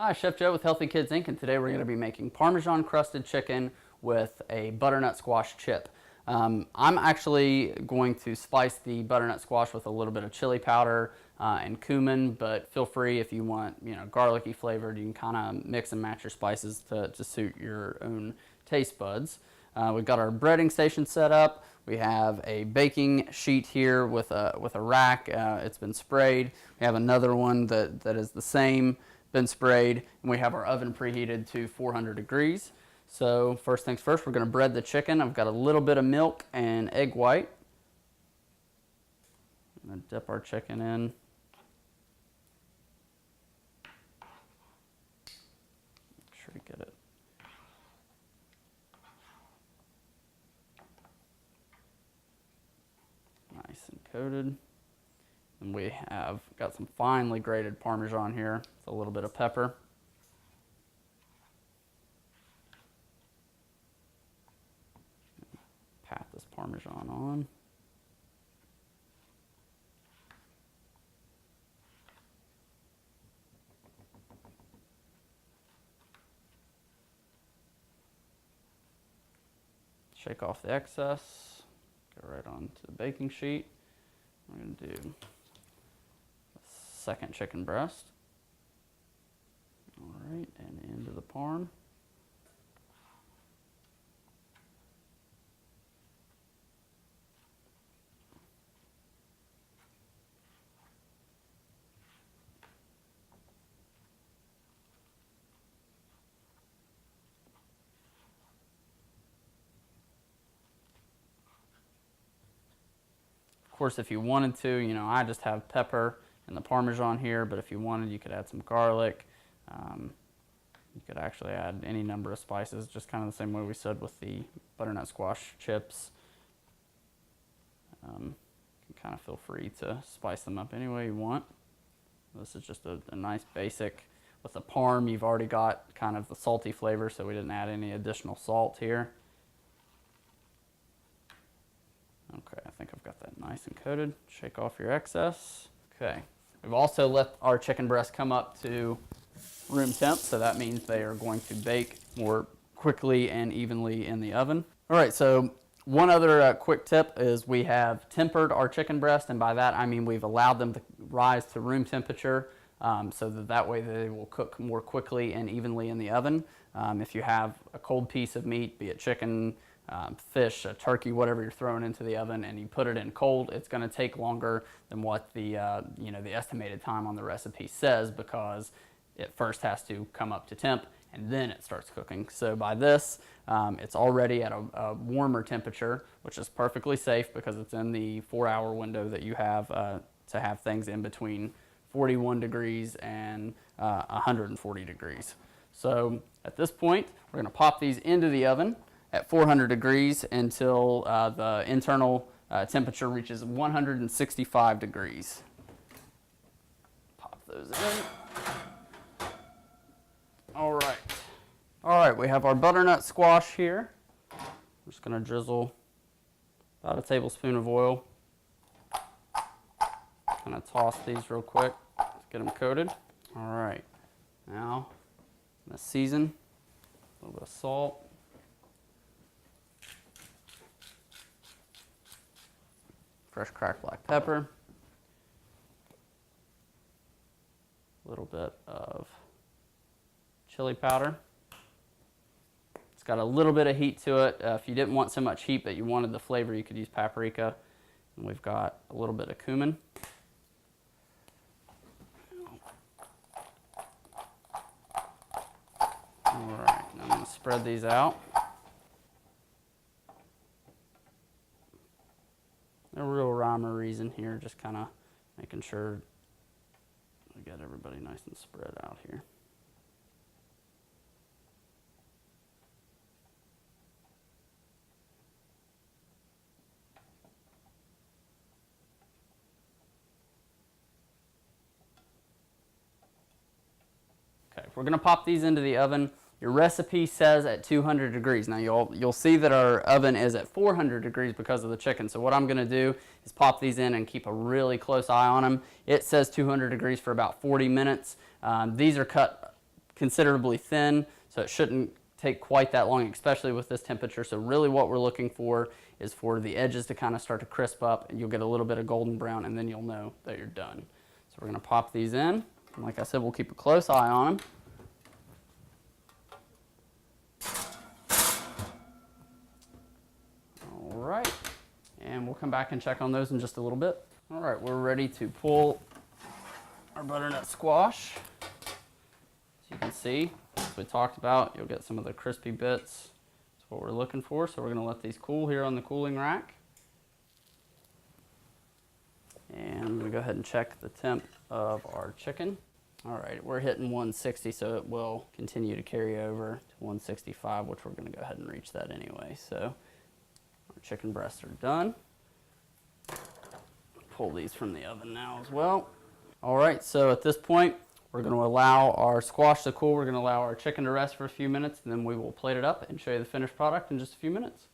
Hi, Chef Joe with Healthy Kids Inc. and today we're going to be making Parmesan crusted chicken with a butternut squash chip. I'm actually going to spice the butternut squash with a little bit of chili powder and cumin, but feel free if you want, garlicky flavored, you can kind of mix and match your spices to suit your own taste buds. We've got our breading station set up. We have a baking sheet here with a rack. It's been sprayed. We have another one that is the same, been sprayed, and we have our oven preheated to 400 degrees. So first things first, we're going to bread the chicken. I've got a little bit of milk and egg white. I'm going to dip our chicken in. Make sure to get it nice and coated. And we have got some finely grated Parmesan here with a little bit of pepper. Pat this Parmesan on. Shake off the excess. Go right onto the baking sheet. We're going to do second chicken breast. All right, and into the parm. Of course, if you wanted to, I just have pepper and the Parmesan here, but if you wanted, you could add some garlic. You could actually add any number of spices, just kind of the same way we said with the butternut squash chips. You can kind of feel free to spice them up any way you want. This is just a nice basic. With the parm, you've already got kind of the salty flavor, so we didn't add any additional salt here. Okay, I think I've got that nice and coated. Shake off your excess. Okay, we've also let our chicken breast come up to room temp, so that means they are going to bake more quickly and evenly in the oven. All right, so one other quick tip is we have tempered our chicken breast, and by that I mean we've allowed them to rise to room temperature so that way they will cook more quickly and evenly in the oven. If you have a cold piece of meat, be it chicken, fish, a turkey, whatever you're throwing into the oven, and you put it in cold, it's going to take longer than what the the estimated time on the recipe says, because it first has to come up to temp and then it starts cooking. So by this, it's already at a warmer temperature, which is perfectly safe because it's in the 4-hour window that you have to have things in between 41 degrees and 140 degrees. So at this point, we're going to pop these into the oven at 400 degrees until the internal temperature reaches 165 degrees. Pop those in. All right, we have our butternut squash here. I'm just going to drizzle about a tablespoon of oil. Kind of toss these real quick to get them coated. All right, now I'm going to season a little bit of salt. Fresh cracked black pepper, a little bit of chili powder. It's got a little bit of heat to it. If you didn't want so much heat but you wanted the flavor, you could use paprika. And we've got a little bit of cumin. All right, I'm going to spread these out. No real rhyme or reason here, just kind of making sure we got everybody nice and spread out here. Okay, we're going to pop these into the oven. Your recipe says at 200 degrees. Now you'll see that our oven is at 400 degrees because of the chicken. So what I'm going to do is pop these in and keep a really close eye on them. It says 200 degrees for about 40 minutes. These are cut considerably thin, so it shouldn't take quite that long, especially with this temperature. So really what we're looking for is for the edges to kind of start to crisp up, and you'll get a little bit of golden brown, and then you'll know that you're done. So we're gonna pop these in. And like I said, we'll keep a close eye on them. All right, and we'll come back and check on those in just a little bit. All right, we're ready to pull our butternut squash. As you can see, as we talked about, you'll get some of the crispy bits. That's what we're looking for. So we're gonna let these cool here on the cooling rack. And I'm gonna go ahead and check the temp of our chicken. All right, we're hitting 160, so it will continue to carry over to 165, which we're gonna go ahead and reach that anyway. So our chicken breasts are done. Pull these from the oven now as well. All right, so at this point, we're gonna allow our squash to cool. We're gonna allow our chicken to rest for a few minutes, and then we will plate it up and show you the finished product in just a few minutes.